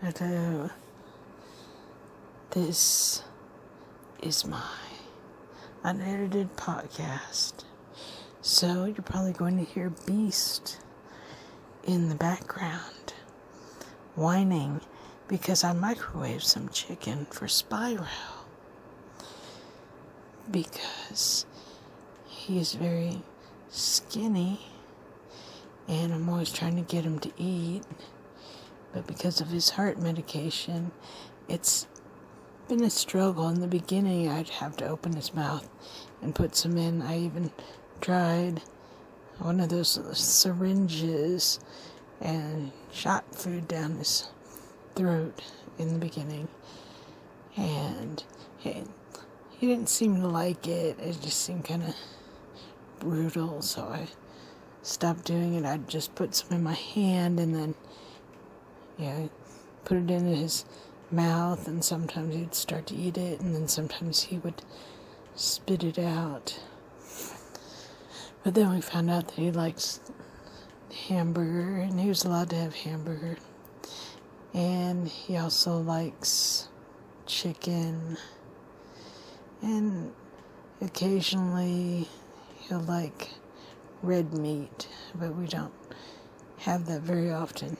Hello. This is my unedited podcast. So you're probably going to hear Beast in the background whining because I microwaved some chicken for Spyro. Because he's very skinny and I'm always trying to get him to eat. But because of his heart medication, it's been a struggle. In the beginning, I'd have to open his mouth and put some in. I even tried one of those syringes and shot food down his throat in the beginning. And he didn't seem to like it. It just seemed kind of brutal, so I stopped doing it. I'd just put some in my hand and then put it in his mouth, and sometimes he'd start to eat it, and then sometimes he would spit it out. But then we found out that he likes hamburger, and he was allowed to have hamburger. And he also likes chicken, and occasionally he'll like red meat, but we don't have that very often.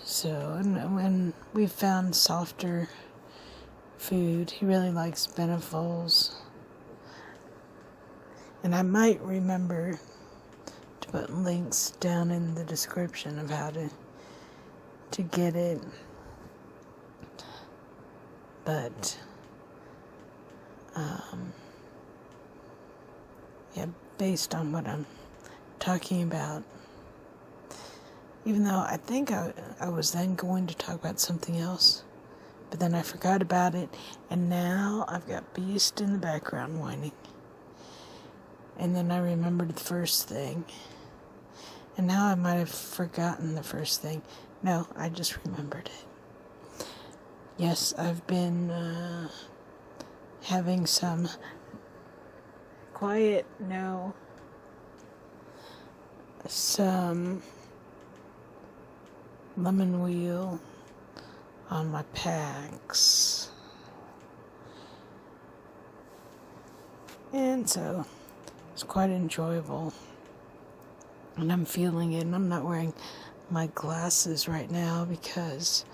So, and when we found softer food, he really likes Benefals. And I might remember to put links down in the description of how to get it. But, based on what I'm talking about, even though I think I was then going to talk about something else, but then I forgot about it, and now I've got Beast in the background whining. And then I remembered the first thing, and now I might have forgotten the first thing. No, I just remembered it. Yes, I've been having some some lemon wheel on my packs. And so it's quite enjoyable. And I'm feeling it. And I'm not wearing my glasses right now because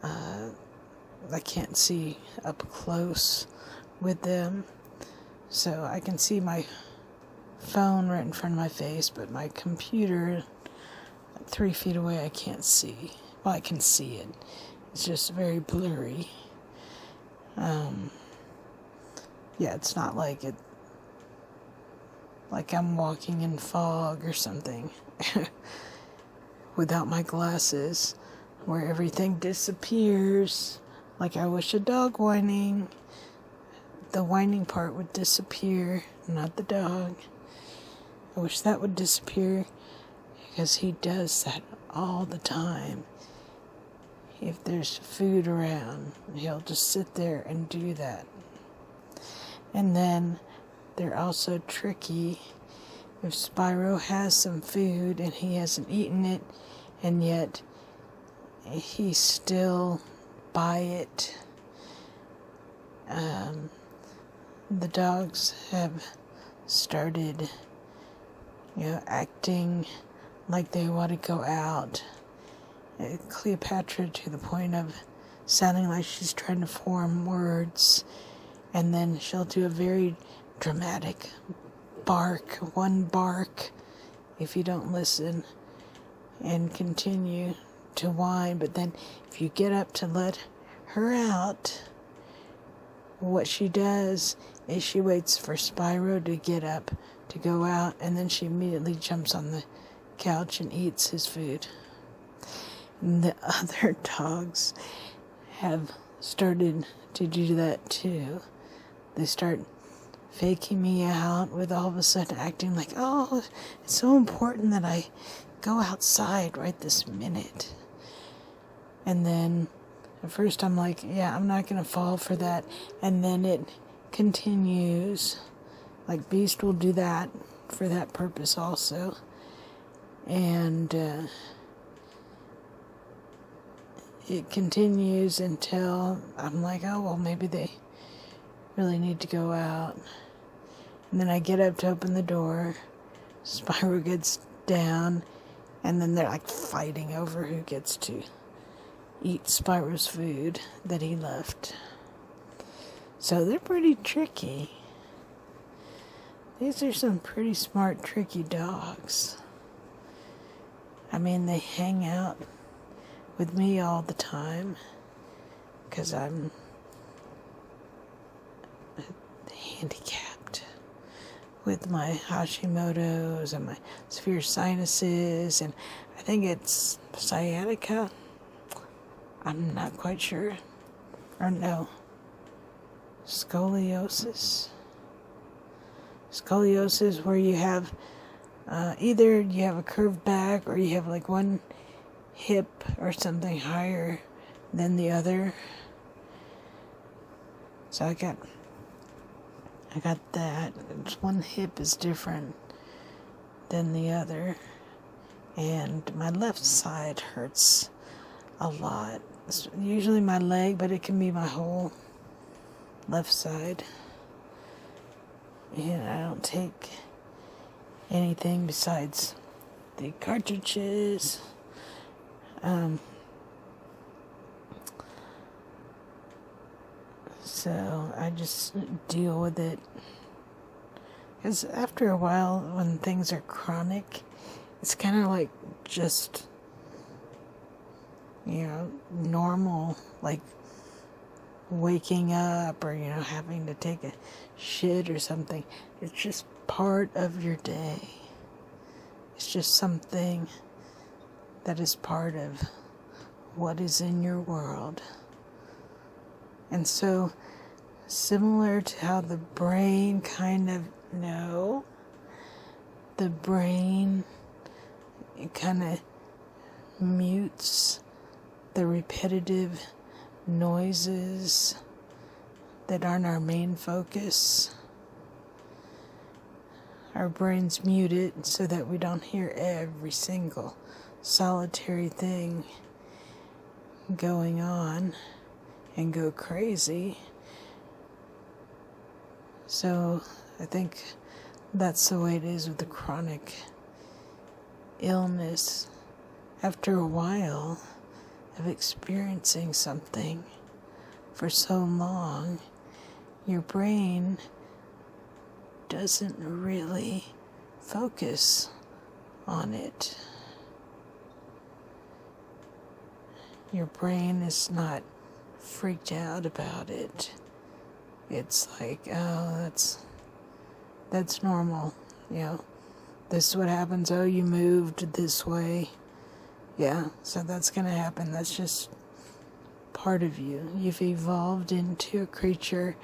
I can't see up close with them. So I can see my phone right in front of my face, but my computer 3 feet away, I can't see. Well, I can see it. It's just very blurry. It's not like I'm walking in fog or something without my glasses, where everything disappears. Like I wish a dog whining, the whining part would disappear, not the dog. I wish that would disappear, because he does that all the time. If there's food around, he'll just sit there and do that. And then they're also tricky. If Spyro has some food and he hasn't eaten it, and yet he's still by it, the dogs have started, acting like they want to go out. Cleopatra to the point of sounding like she's trying to form words, and then she'll do a very dramatic one bark if you don't listen, and continue to whine. But then if you get up to let her out, what she does is she waits for Spyro to get up to go out, and then she immediately jumps on the couch and eats his food. And the other dogs have started to do that too. They start faking me out with all of a sudden acting like, oh, it's so important that I go outside right this minute. And then at first I'm like, I'm not going to fall for that. And then it continues. Like Beast will do that for that purpose also. And it continues until I'm like, oh, well, maybe they really need to go out. And then I get up to open the door. Spyro gets down, and then they're like fighting over who gets to eat Spyro's food that he left. So they're pretty tricky. These are some pretty smart, tricky dogs. I mean, they hang out with me all the time because I'm handicapped with my Hashimoto's and my severe sinuses, and I think it's sciatica. I'm not quite sure. Or no, scoliosis. Scoliosis, where you have either you have a curved back or you have like one hip or something higher than the other. So I got that. One hip is different than the other, and my left side hurts a lot. It's usually my leg, but it can be my whole left side. And I don't take anything besides the cartridges. So I just deal with it. Because after a while, when things are chronic, it's kind of like just, normal, like waking up or, having to take a shit or something. It's just part of your day. It's just something that is part of what is in your world. And so, similar to how the brain the brain kind of mutes the repetitive noises that aren't our main focus. Our brains mute it so that we don't hear every single solitary thing going on and go crazy. So I think that's the way it is with the chronic illness. After a while of experiencing something for so long, your brain doesn't really focus on it. Your brain is not freaked out about it. It's like, oh, that's normal. This is what happens. Oh, you moved this way. Yeah, so that's going to happen. That's just part of you. You've evolved into a creature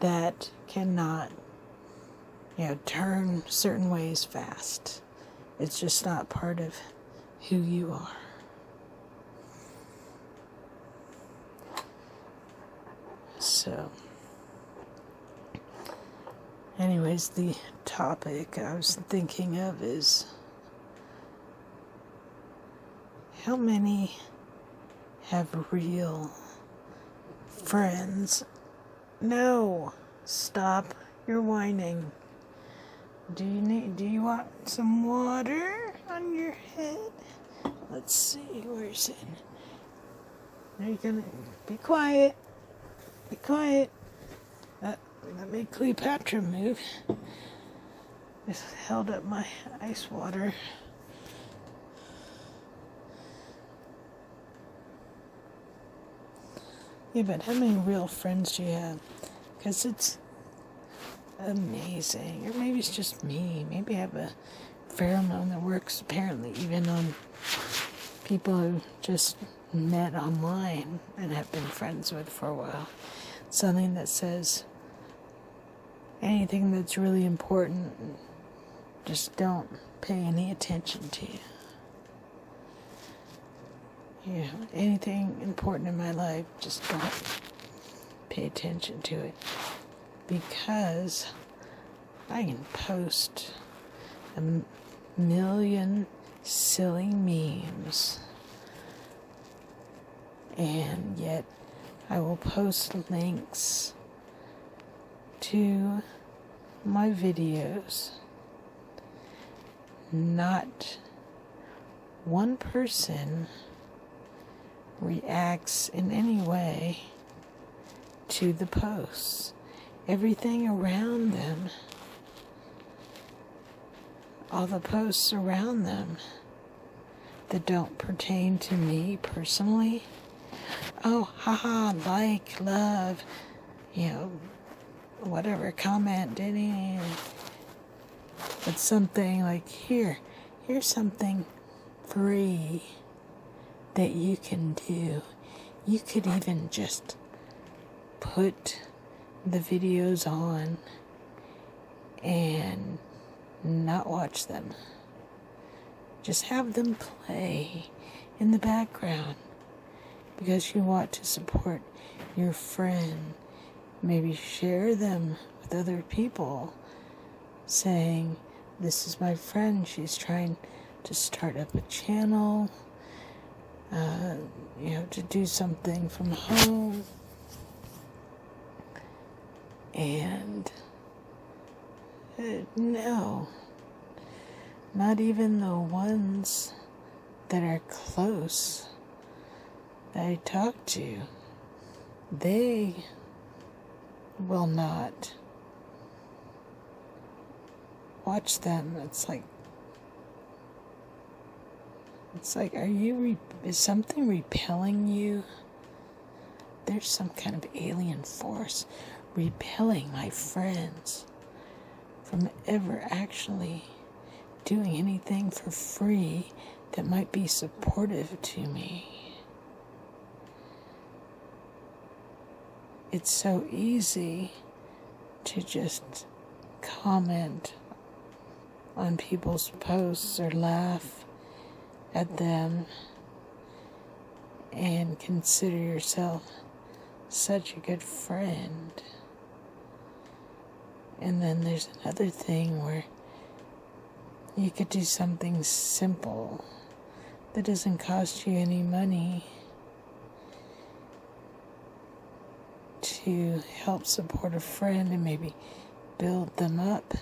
that cannot, turn certain ways fast. It's just not part of who you are. So, anyways, the topic I was thinking of is, how many have real friends? No, stop your whining. Do you want some water on your head? Let's see, where's it? Are you gonna be quiet? Be quiet. That made Cleopatra move. Just held up my ice water. Yeah, but how many real friends do you have? Because it's amazing. Or maybe it's just me. Maybe I have a pheromone that works apparently even on people who just met online and have been friends with for a while. Something that says anything that's really important, just don't pay any attention to. Anything important in my life, just don't pay attention to it. Because I can post a million silly memes and yet I will post links to my videos. Not one person reacts in any way to the posts. Everything around them, all the posts around them that don't pertain to me personally, oh, haha, like, love, whatever, comment, anything. But something like, here's something free that you can do. You could even just put the videos on and not watch them. Just have them play in the background because you want to support your friend. Maybe share them with other people, saying, this is my friend, she's trying to start up a channel, to do something from home. And no, not even the ones that are close that I talk to, they will not watch them. It's like, is something repelling you? There's some kind of alien force repelling my friends from ever actually doing anything for free that might be supportive to me. It's so easy to just comment on people's posts or laugh at them and consider yourself such a good friend. And then there's another thing where you could do something simple that doesn't cost you any money to help support a friend and maybe build them up.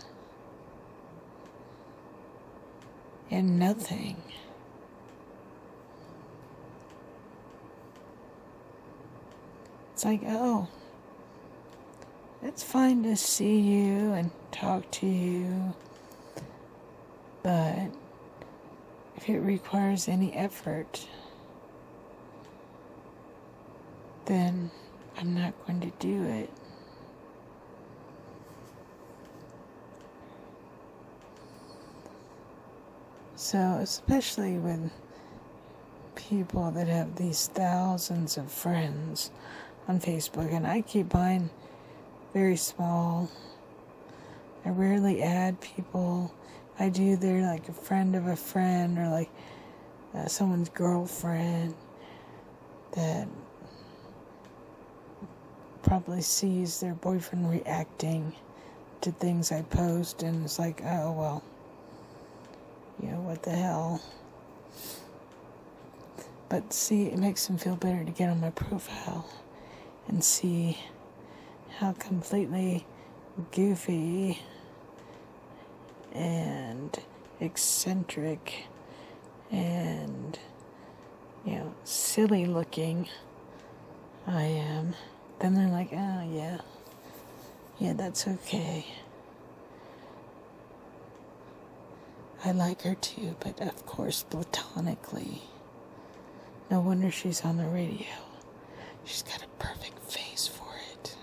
And nothing. It's like, oh, it's fine to see you and talk to you, but if it requires any effort, then I'm not going to do it. So, especially with people that have these thousands of friends on Facebook, and I keep mine very small. I rarely add people. I do, they're like a friend of a friend, or like someone's girlfriend that probably sees their boyfriend reacting to things I post, and it's like, oh, well, what the hell. But see, it makes them feel better to get on my profile and see how completely goofy and eccentric and, silly looking I am. Then they're like, oh, yeah, that's okay. I like her too, but of course platonically. No wonder she's on the radio. She's got a perfect face for it.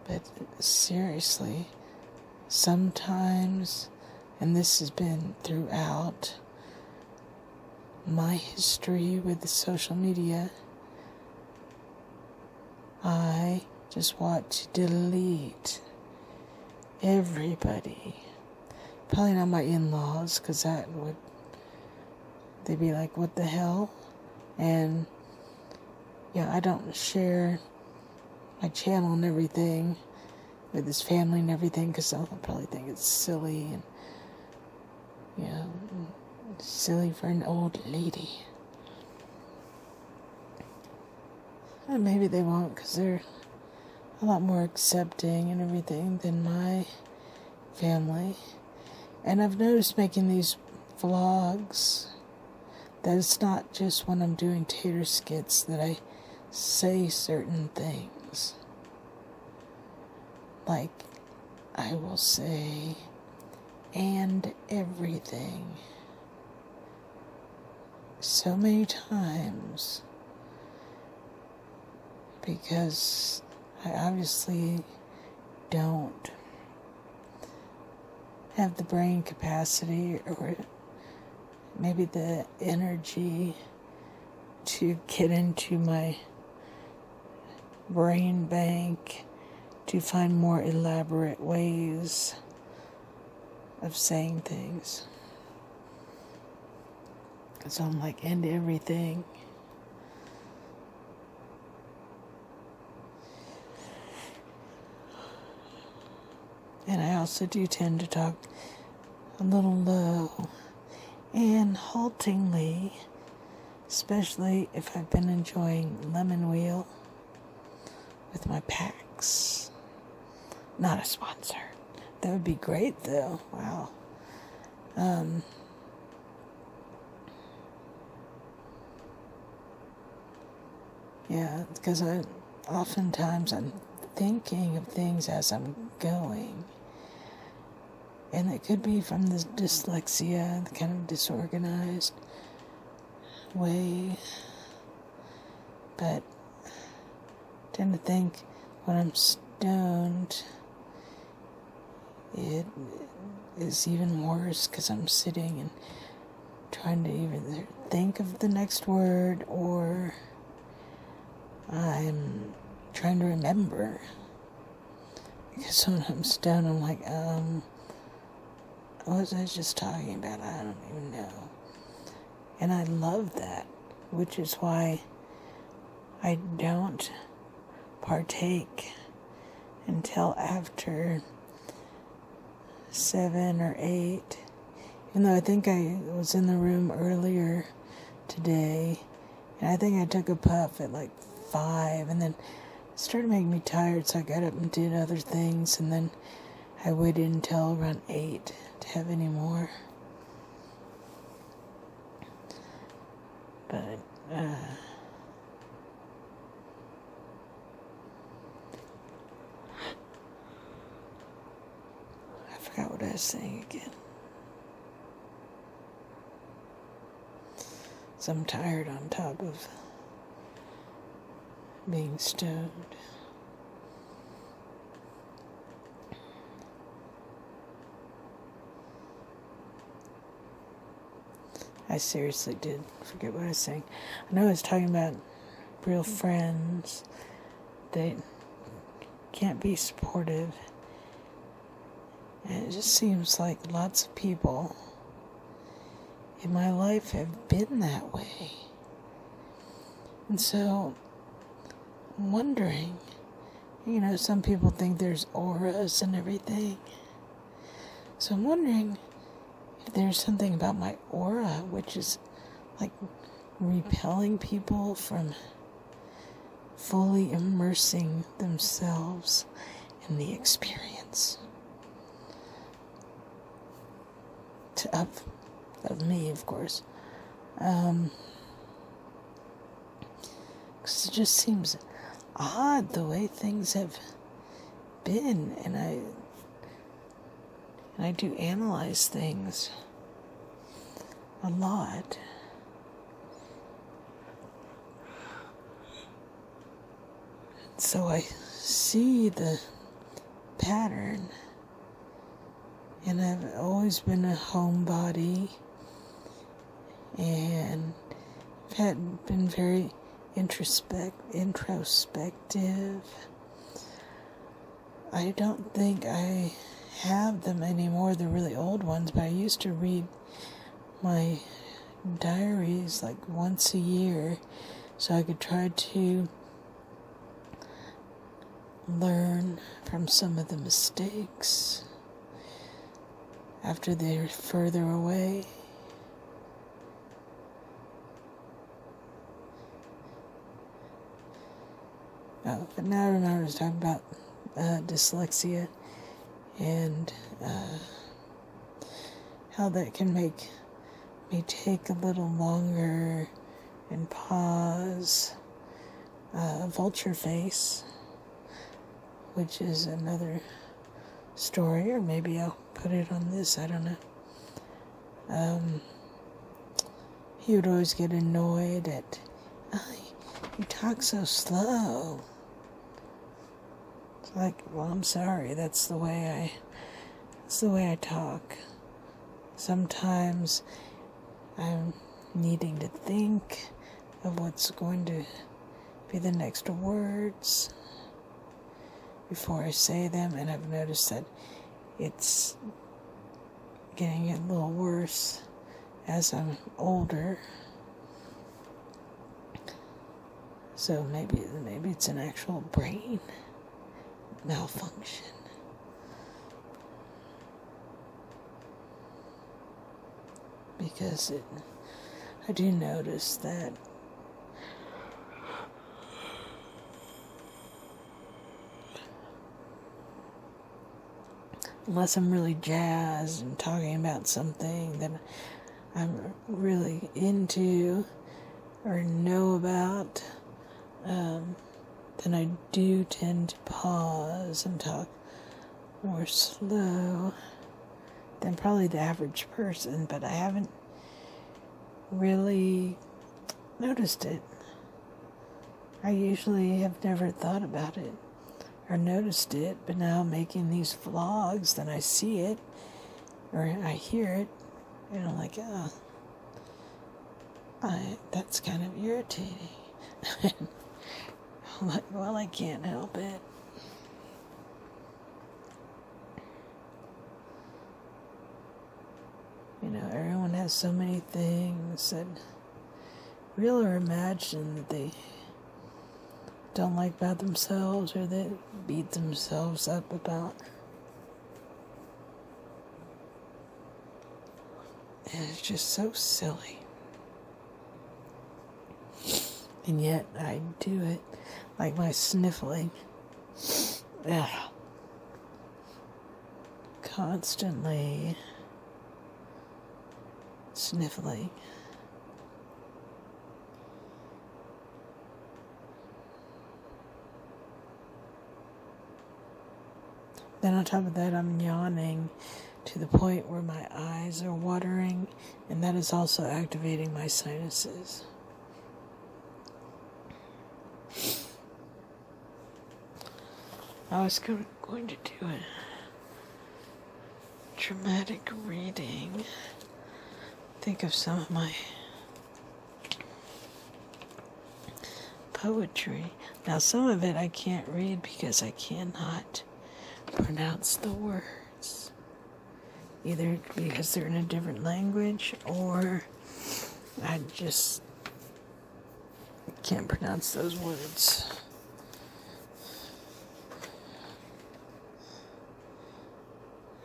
But seriously, sometimes, and this has been throughout my history with the social media, I just want to delete everybody. Probably not my in-laws, because they'd be like, what the hell? And, I don't share my channel and everything with his family and everything, because they'll probably think it's silly and, silly for an old lady. And maybe they won't, because they're a lot more accepting and everything than my family. And I've noticed making these vlogs that it's not just when I'm doing tater skits that I say certain things. Like, I will say, and everything, so many times, because I obviously don't have the brain capacity or maybe the energy to get into my brain bank to find more elaborate ways of saying things. So I'm like, and everything. And I also do tend to talk a little low and haltingly, especially if I've been enjoying lemon wheel with my packs. Not a sponsor. That would be great, though. Wow. Because oftentimes I'm thinking of things as I'm going. And it could be from the dyslexia, the kind of disorganized way. But I tend to think when I'm stoned, it is even worse because I'm sitting and trying to either think of the next word or I'm trying to remember. Because when I'm stoned, I'm like, what was I just talking about? I don't even know. And I love that, which is why I don't partake until after 7 or 8. Even though I think I was in the room earlier today, and I think I took a puff at like 5, and then it started making me tired, so I got up and did other things, and then I waited until around 8 to have any more. But, I forgot what I was saying again. So I'm tired on top of being stoned. I seriously did forget what I was saying. I know I was talking about real friends that can't be supportive. And it just seems like lots of people in my life have been that way. And so, I'm wondering, some people think there's auras and everything. So I'm wondering if there's something about my aura which is like repelling people from fully immersing themselves in the experience of me, of course. Because it just seems odd the way things have been, and I do analyze things a lot. So I see the pattern, and I've always been a homebody, and I've been very introspective. I don't think I have them anymore, the really old ones, but I used to read my diaries like once a year so I could try to learn from some of the mistakes after they're further away. Oh, but now I remember I was talking about dyslexia and how that can make me take a little longer and pause. Vulture face, which is another story, or maybe I'll put it on this, I don't know. He would always get annoyed at, you talk so slow. It's like, well, I'm sorry, that's the way I talk. Sometimes I'm needing to think of what's going to be the next words before I say them, and I've noticed that it's getting a little worse as I'm older. So maybe it's an actual brain malfunction. Because I do notice that unless I'm really jazzed and talking about something that I'm really into or know about, then I do tend to pause and talk more slow than probably the average person, but I haven't really noticed it. I usually have never thought about it or noticed it, but now making these vlogs, then I see it or I hear it, and I'm like, that's kind of irritating. I'm like, well, I can't help it. You know, everyone has so many things that real or imagined that they don't like about themselves or that beat themselves up about. And it's just so silly. And yet I do it, like my sniffling. Ugh. Constantly sniffling. Then on top of that, I'm yawning to the point where my eyes are watering, and that is also activating my sinuses. I was going to do a dramatic reading. Think of some of my poetry. Now, some of it I can't read because I cannot pronounce the words. Either because they're in a different language or I just can't pronounce those words.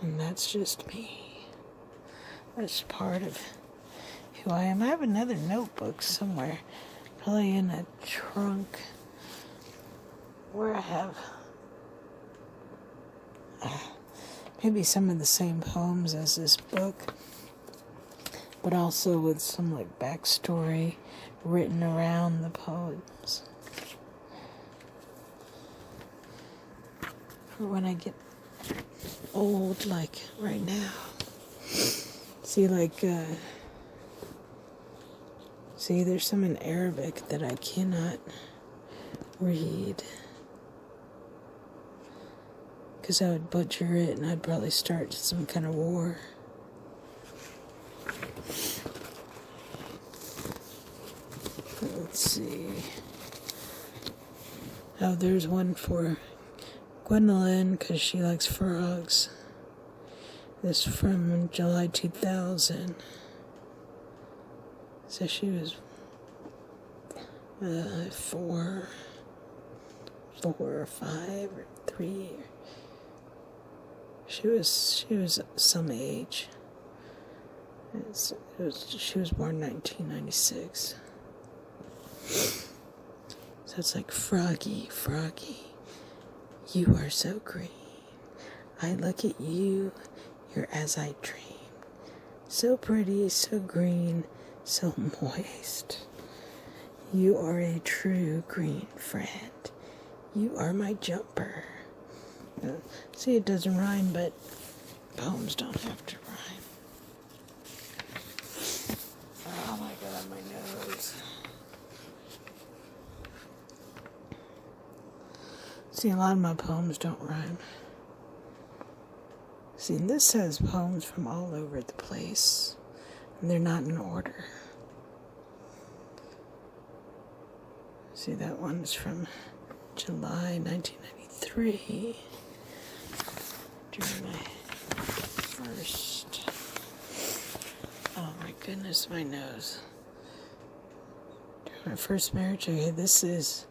And that's just me. That's part of who I am. I have another notebook somewhere, probably in a trunk, where I have maybe some of the same poems as this book, but also with some like backstory written around the poems. For when I get old, like right now. See, there's some in Arabic that I cannot read because I would butcher it and I'd probably start some kind of war. Let's see. Oh, there's one for Gwendolyn because she likes frogs. This from July 2000. So she was 4 or 5 or 3. She was some age. She was born 1996. So it's like, Froggy, you are so green. I look at you, you're as I dream. So pretty, so green, so moist. You are a true green friend. You are my jumper. See, it doesn't rhyme, but poems don't have to rhyme. Oh my God, my nose. See, a lot of my poems don't rhyme. See, this says poems from all over the place, and they're not in order. See, that one's from July 1993, during my first, oh my goodness, my nose. During my first marriage, okay, this is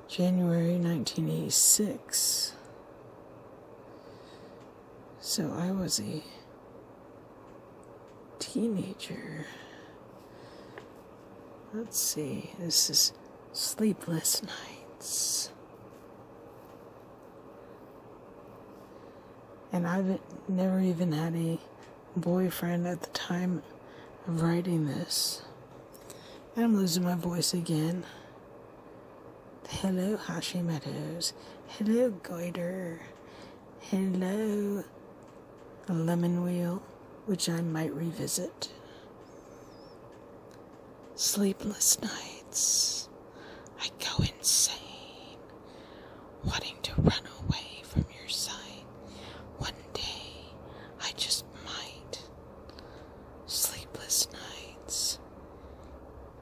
January 1986. So I was a teenager. Let's see, this is Sleepless Nights. And I've never even had a boyfriend at the time of writing this. And I'm losing my voice again. Hello, Hashimoto's. Hello, goiter. Hello, lemon wheel, which I might revisit. Sleepless nights. I go insane, wanting to run away from your sight. One day, I just might. Sleepless nights.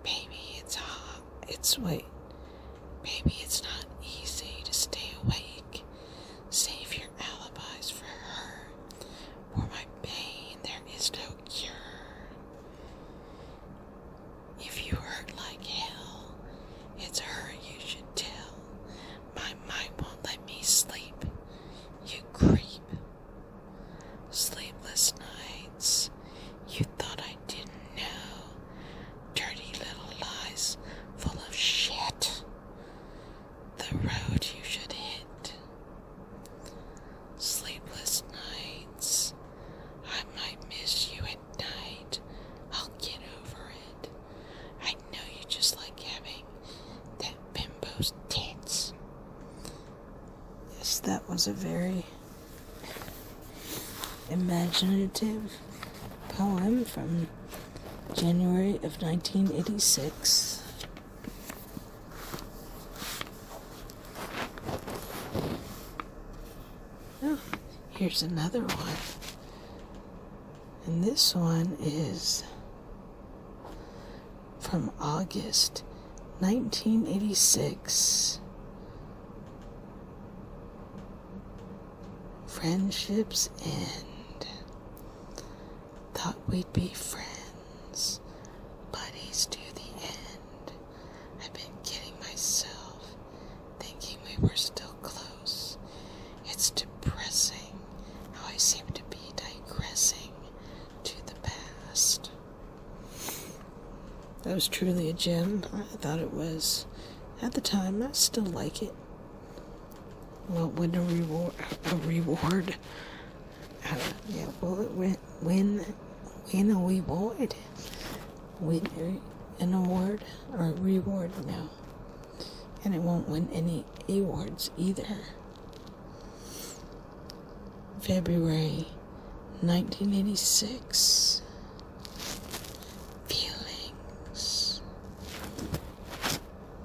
Baby, it's hot. Baby, it's not easy to stay awake. Save your alibis for her. For my pain, there is no cure. If you hurt like hell, it's her you should tell. My mind won't let me sleep. You creep. Sleepless nights. You thought I didn't know. Dirty little lies full of shit. The road you should hit. Sleepless nights. I might miss you at night. I'll get over it. I know you just like having that bimbo's tits. Yes, that was a very imaginative poem from January of 1986. Oh, here's another one. And this one is from August 1986. Friendships end. Thought we'd be friends, buddies to the end. I've been kidding myself, thinking we were still close. It's depressing how I seem to be digressing to the past. That was truly a gem. I thought it was. At the time, I still like it. Well, win a reward. Win a reward. Win an award or a reward, no. And it won't win any awards either. February 1986. Feelings.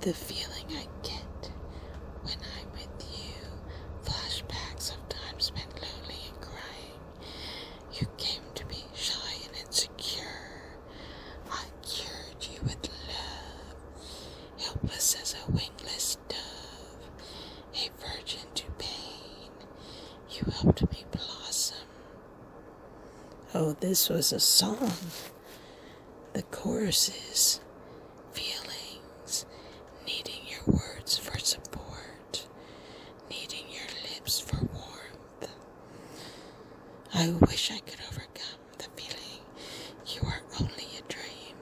The feeling I get when I'm with you. Flashbacks of time spent lonely and crying. You came to be shy and insecure. I cured you with love. Helpless as a wingless dove. A virgin to pain. You helped me blossom. Oh, this was a song. choruses, feelings, needing your words for support, needing your lips for warmth. I wish I could overcome the feeling you are only a dream,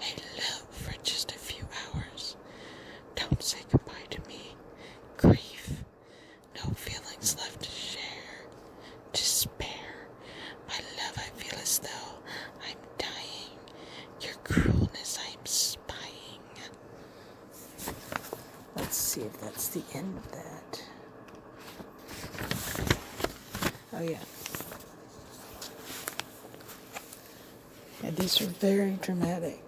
a love for just a few hours. Don't say goodbye to me. Grief, no feelings left to share. Despair, my love, I feel as though I'm dying. Your cruelness, I am spying. Let's see if that's the end of that. Oh yeah. And these are very dramatic.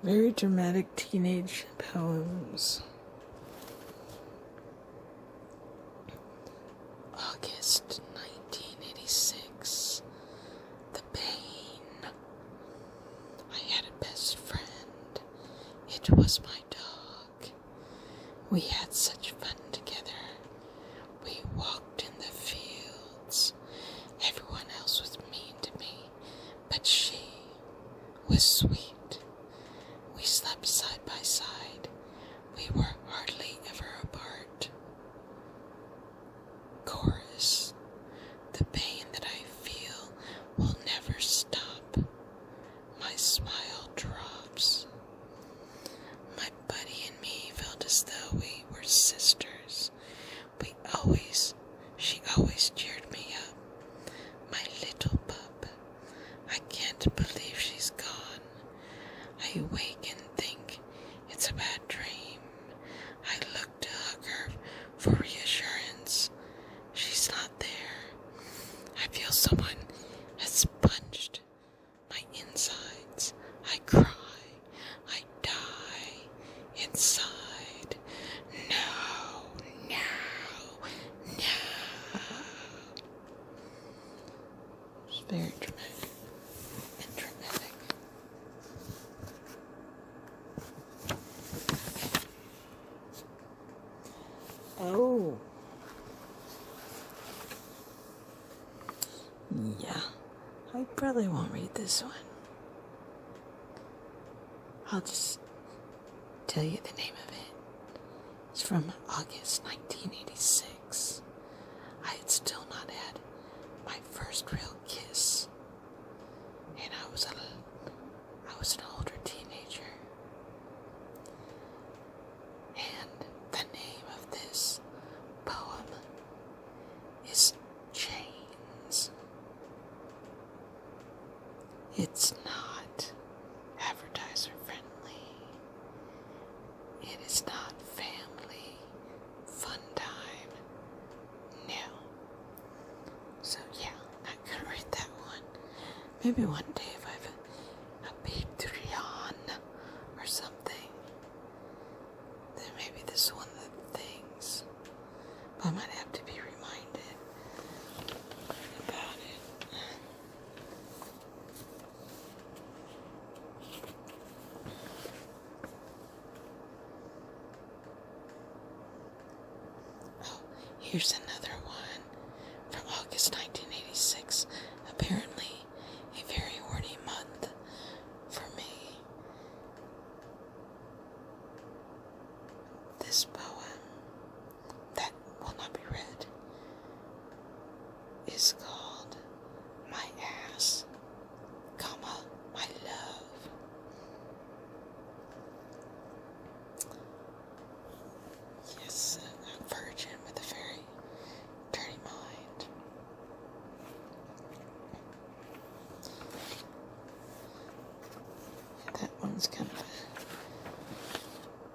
Very dramatic teenage poems. August 1986. The pain. I had a best friend. It was my dog. We had such fun together. We walked in the fields. Everyone else was mean to me, but she was sweet. We slept side by side. We were hardly ever apart. Chorus. The pain that I feel will never stop. My smile drops. My buddy and me felt as though we were sisters. She always cheered me up. My little pup. I can't believe she's gone. I wake and think it's a bad dream. I look to hug her for reassurance. She's not there. I feel someone has sponged my insides. I cry. I die inside. No, no, no. It's very dramatic and dramatic. Oh. Yeah, I probably won't read this one. I'll just tell you the name of it. It's from August 1986. I had still not had my first real kiss, and I was an older teenager. And the name of this poem is Chains. It's not advertiser friendly. It is not family fun time. No. So yeah, not gonna read that one. Maybe one day if I have a Patreon or something, then maybe this is one of the things. But I might have to be reminded about it. Oh, here's another one from August 1986. Apparently, a very horny month for me. This poem that will not be read is called My Ass, My Love. Yes, a virgin with a very dirty mind. That one's kind of a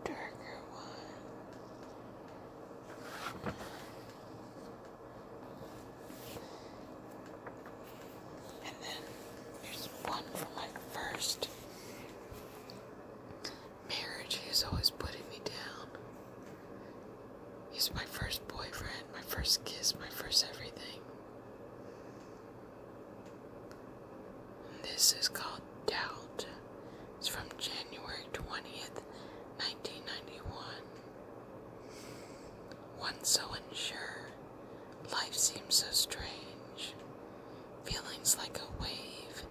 darker one. And then here's one from my first marriage. He's always putting me down. He's my first boyfriend, my first kiss, my first everything. And this is called Doubt. It's from January 20th, 1991. One so unsure, life seems so strange. Feelings like a wave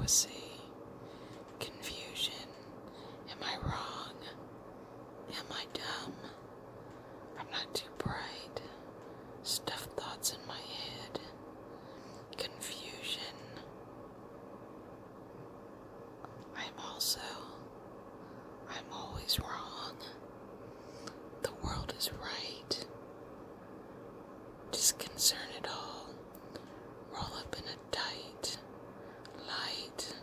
inadequacy, confusion. Am I wrong? Am I dumb? I'm not too bright. Stuffed thoughts in my head. Confusion. I'm always wrong. The world is right. Disconcern it all. Roll up in a tight light.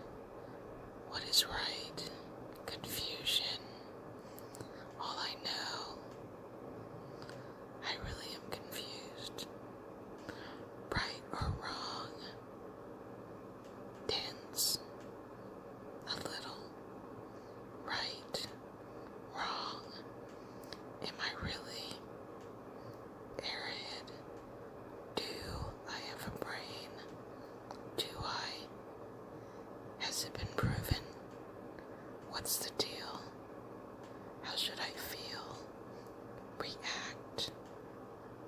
What is right? Confusion. All I know. I really am confused. Right or wrong? Tense. A little. Right. Wrong. Am I really? Airhead. Do I have a brain? Do I? Has it been proven? What's the deal? How should I feel? React?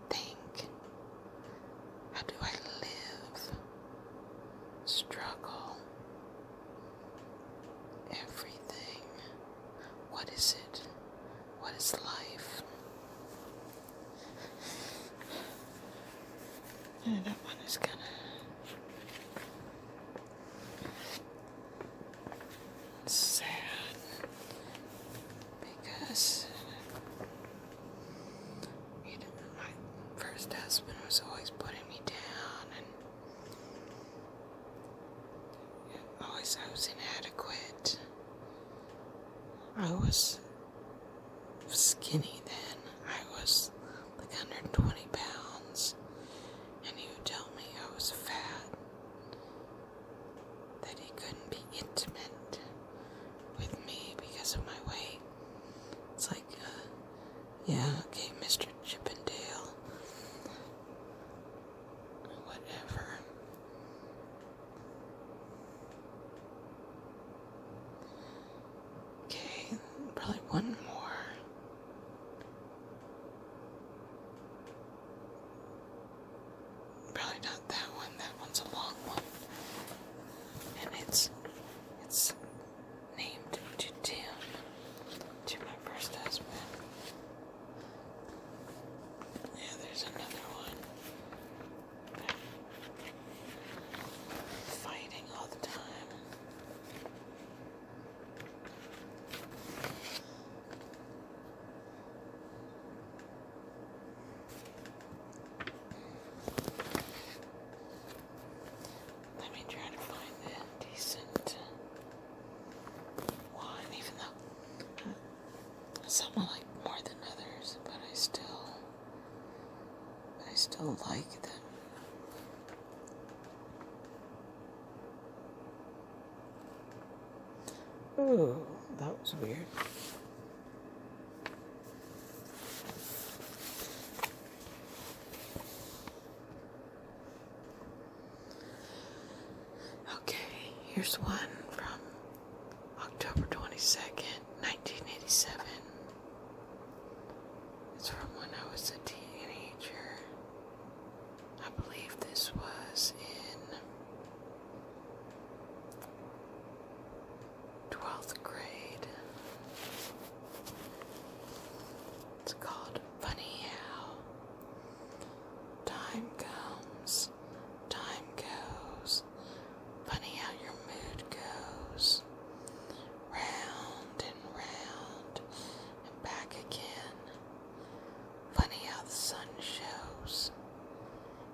Think? How do I live? Struggle? Everything. What is it? What is life? And that one is kind of sad because my first husband was always putting me down and always I was inadequate. I was skinny then. I was like 120 pounds. And he would tell me I was fat. That he couldn't be intimate with me because of my weight. It's like, yeah, okay, Mr. Chippendale. Whatever. Okay, probably one more. Probably not that one. That one's a long one. And it's named to Tim, to my first husband. Yeah, there's another one. Fighting all the time. Let me try to find a decent one, even though some I like more than others, but I still like them. Ooh, that was weird. Okay, here's one from October 22nd, 1987. It's from when I was a teenager. I believe this was in 12th grade. It's called Funny How. Time comes, time goes. Funny how your mood goes. Round and round and back again. Funny how the sun shows.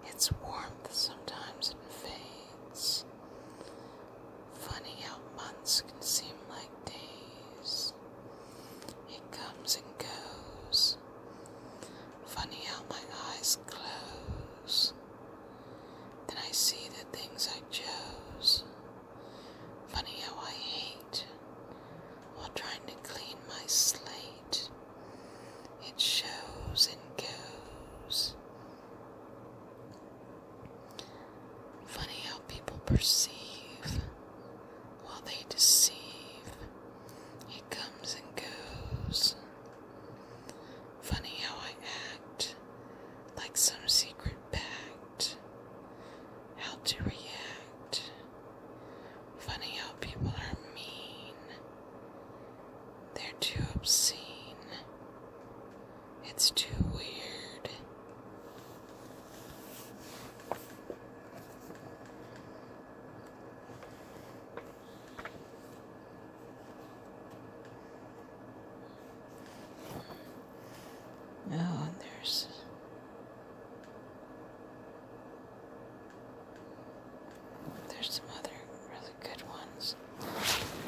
Its warmth sometimes it fades. Funny how months can seem like days. It comes and goes. Funny how my eyes close. Then I see the things I chose. Funny how I hate while trying to clean my slate. It shows and goes. Funny how people perceive while they deceive. It comes and goes. Funny how I act like some secret pact. How to react. Funny There's some other really good ones,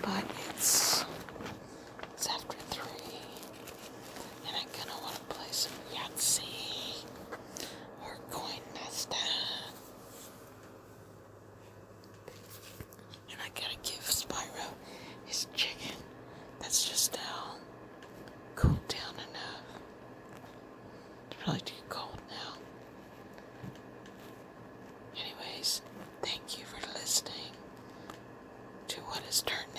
but it's after 3, and I'm gonna want to play some Yahtzee or Coin Nesta, and I gotta give Spyro his chicken. That's just now cooled down enough. It's probably too cold now. Anyways, thank you for listening to what has turned